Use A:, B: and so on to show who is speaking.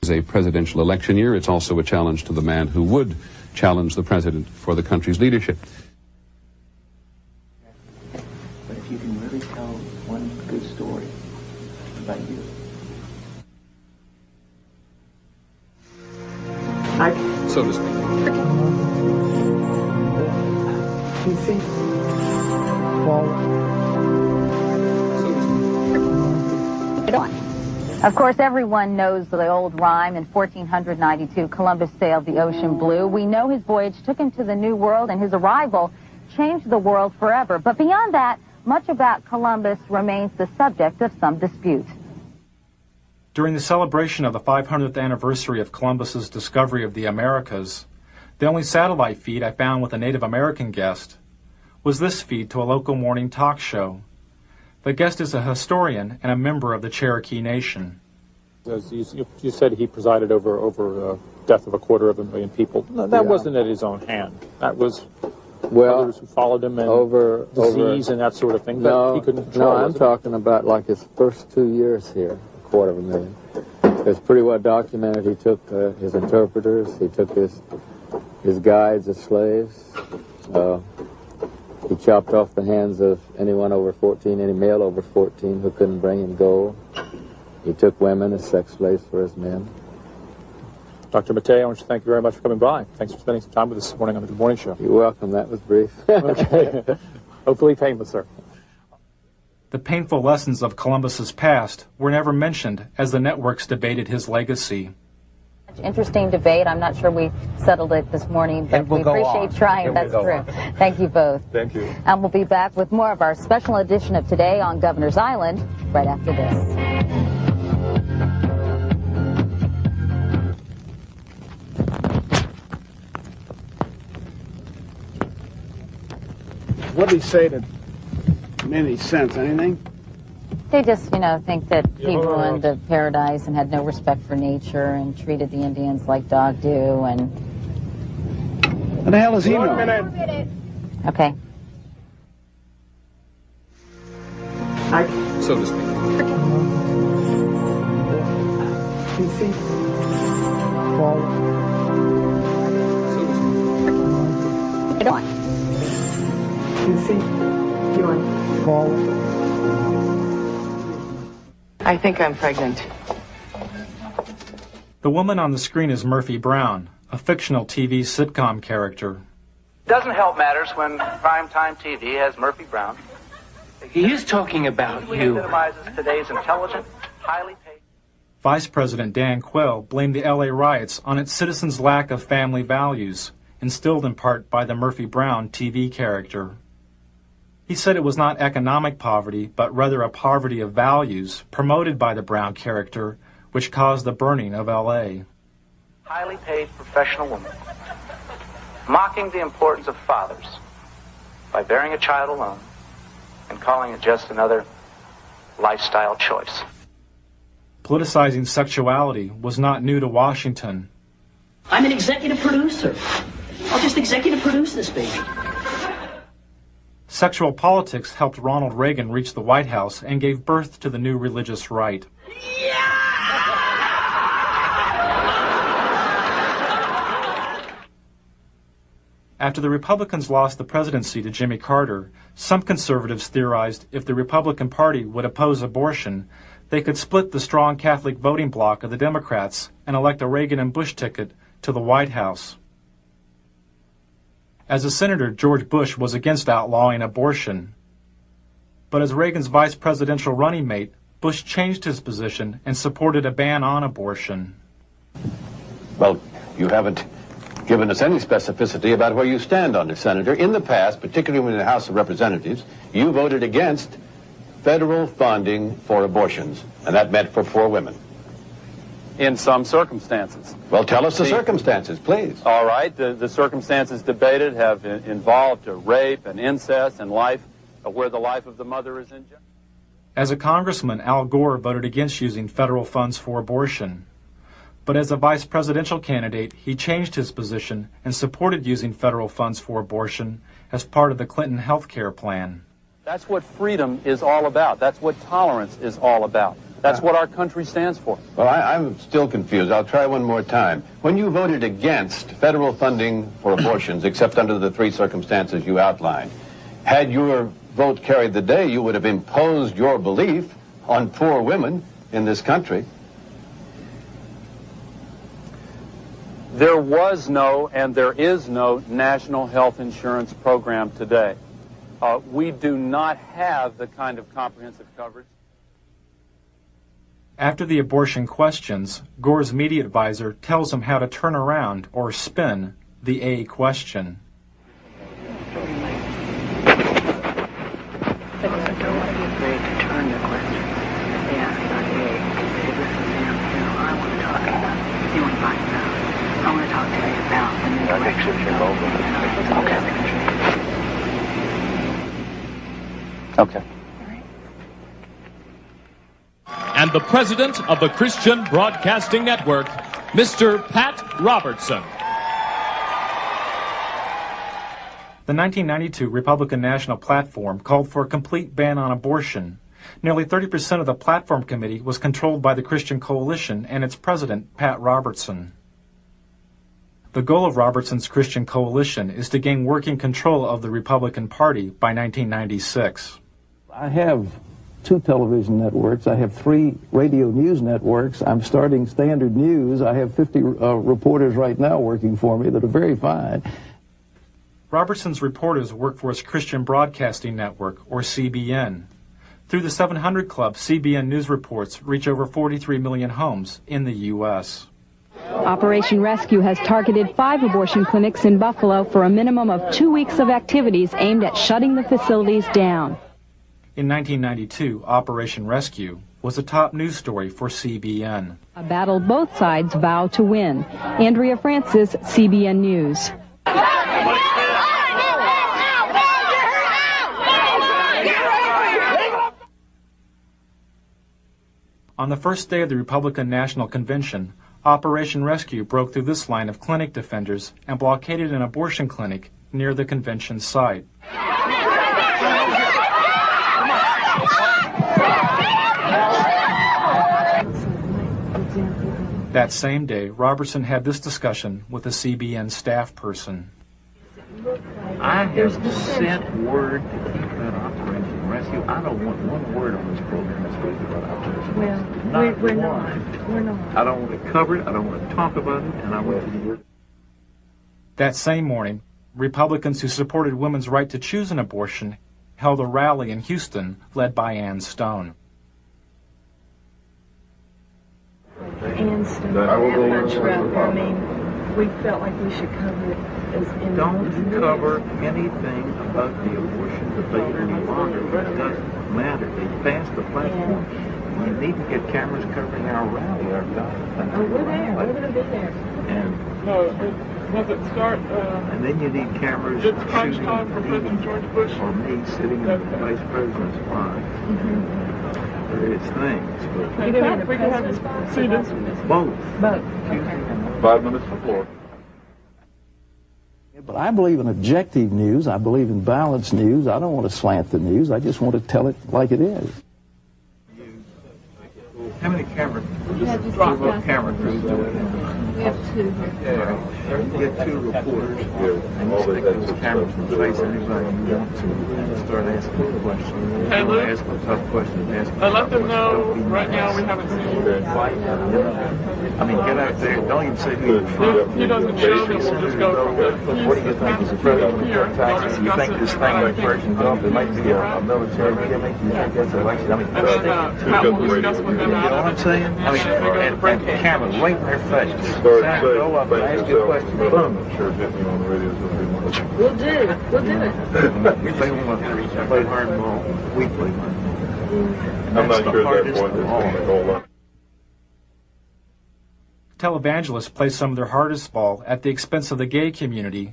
A: is a presidential election year. It's also a challenge to the man who would challenge the president for the country's leadership.
B: But if you can really tell one good story about you.
A: So to speak.
C: Of course, everyone knows the old rhyme. In 1492, Columbus sailed the ocean blue. We know his voyage took him to the New World, and his arrival changed the world forever. But beyond that, much about Columbus remains the subject of some dispute.
D: During the celebration of the 500th anniversary of Columbus's discovery of the Americas, the only satellite feed I found with a Native American guest was this feed to a local morning talk show. The guest is a historian and a member of the Cherokee Nation.
E: As you said, he presided over death of 250,000 people. No, that wasn't at his own hand. That was others who followed him and disease and that sort of thing. But he couldn't control.
F: No, I'm talking about like his first 2 years here, 250,000. It's pretty well documented. He took his interpreters. He took his guides as slaves. He chopped off the hands of anyone over 14, any male over 14 who couldn't bring him gold. He took women as sex slaves for his men.
E: Dr. Mattei, I want to thank you very much for coming by. Thanks for spending some time with us this morning on the Good Morning Show.
F: You're welcome. That was brief.
E: Okay. Hopefully painless, sir.
D: The painful lessons of Columbus's past were never mentioned as the networks debated his legacy.
C: Interesting debate. I'm not sure we settled it this morning, but we appreciate trying. That's true. Thank you both.
E: Thank you.
C: And we'll be back with more of our special edition of Today on Governor's Island right after this.
G: What did he say that made any sense? Anything?
C: They just, think that he ruined the paradise and had no respect for nature and treated the Indians like dog do and...
G: What the hell does he know?
C: 1 minute. Okay.
A: So to speak.
H: I think I'm pregnant.
D: The woman on the screen is Murphy Brown, a fictional TV sitcom character.
I: Doesn't help matters when primetime TV has Murphy Brown.
H: He is talking about you.
I: Epitomizes today's intelligent, highly paid...
D: Vice President Dan Quayle blamed the LA riots on its citizens' lack of family values, instilled in part by the Murphy Brown TV character. He said it was not economic poverty, but rather a poverty of values promoted by the Brown character, which caused the burning of L.A.
I: Highly paid professional woman, mocking the importance of fathers by bearing a child alone and calling it just another lifestyle choice.
D: Politicizing sexuality was not new to Washington.
H: I'm an executive producer. I'll just executive produce this baby.
D: Sexual politics helped Ronald Reagan reach the White House and gave birth to the new religious right. After the Republicans lost the presidency to Jimmy Carter, some conservatives theorized if the Republican Party would oppose abortion, they could split the strong Catholic voting bloc of the Democrats and elect a Reagan and Bush ticket to the White House. As a senator, George Bush was against outlawing abortion. But as Reagan's vice presidential running mate, Bush changed his position and supported a ban on abortion.
J: Well, you haven't given us any specificity about where you stand on this, Senator. In the past, particularly in the House of Representatives, you voted against federal funding for abortions, and that meant for poor women.
E: In some circumstances.
J: Well, tell us the circumstances, please.
E: All right. The circumstances debated have involved rape and incest and life, where the life of the mother is in jeopardy.
D: As a congressman, Al Gore voted against using federal funds for abortion. But as a vice presidential candidate, he changed his position and supported using federal funds for abortion as part of the Clinton health care plan.
E: That's what freedom is all about. That's what tolerance is all about.
K: That's what our country stands for.
J: Well, I'm still confused. I'll try one more time. When you voted against federal funding for abortions, except under the three circumstances you outlined, had your vote carried the day, you would have imposed your belief on poor women in this country.
K: There was no and there is no national health insurance program today. We do not have the kind of comprehensive coverage.
D: After the abortion questions, Gore's media advisor tells him how to turn around or spin the A question.
K: Okay.
L: And the president of the Christian Broadcasting Network, Mr. Pat Robertson.
D: The 1992 Republican National Platform called for a complete ban on abortion. Nearly 30% of the platform committee was controlled by the Christian Coalition and its president, Pat Robertson. The goal of Robertson's Christian Coalition is to gain working control of the Republican Party by 1996.
M: I have 2 television networks. I have 3 radio news networks. I'm starting Standard News. I have 50 reporters right now working for me that are very fine.
D: Robertson's reporters work for his Christian Broadcasting Network, or CBN. Through the 700 Club, CBN News reports reach over 43 million homes in the U.S.
N: Operation Rescue has targeted 5 abortion clinics in Buffalo for a minimum of 2 weeks of activities aimed at shutting the facilities down.
D: In 1992, Operation Rescue was a top news story for CBN.
N: A battle both sides vow to win. Andrea Francis, CBN News.
D: On the first day of the Republican National Convention, Operation Rescue broke through this line of clinic defenders and blockaded an abortion clinic near the convention site. That same day, Robertson had this discussion with a CBN staff person.
B: I have sent word to keep that Operation Rescue. I don't want one word on this program that's going about Operation Rescue.
O: Well, we're not. We're not.
B: I don't want to cover it. I don't want to talk about it. And I want you to hear it.
D: That same morning, Republicans who supported women's right to choose an abortion held a rally in Houston led by Ann Stone.
O: And Stone, that much right there. I mean, we felt like we should cover it as in.
B: Don't cover anything about the abortion debate any longer. It doesn't matter. They passed the platform. Yeah. You need to get cameras covering our rally, our God.
O: Oh, we're there. We're going to be there.
B: And
P: does it start?
B: And then you need cameras
P: it's crunch time for President George Bush
B: or me sitting in the vice president's spot. Various things.
O: But you can have the spot.
B: Both.
O: Okay.
P: 5 minutes before.
M: But I believe in objective news. I believe in balanced news. I don't want to slant the news. I just want to tell it like it is.
B: How many camera crews do we have?
O: We have 2 here.
B: You get 2 reporters, and you stick those cameras in face anybody you want to, and start asking questions.
P: Hey, Luke.
B: Ask them tough questions.
P: Let them know right now we haven't seen you.
B: I mean, get out there. Don't even say who you're from.
P: He doesn't show them. We'll just go from the.
B: What do you think is the president of Texas? You think this thing like Persian Gulf, it might be a military gimmick? You think that's an election? I mean,
P: and then Pat will discuss with them.
B: You know what I'm saying? I mean, and camera right in their face. Go up and ask you a question. Boom.
O: We'll do it. We'll do it.
B: We play hardball. We play hardball.
P: I'm not sure at that point there's going to go on.
D: Televangelists play some of their hardest ball at the expense of the gay community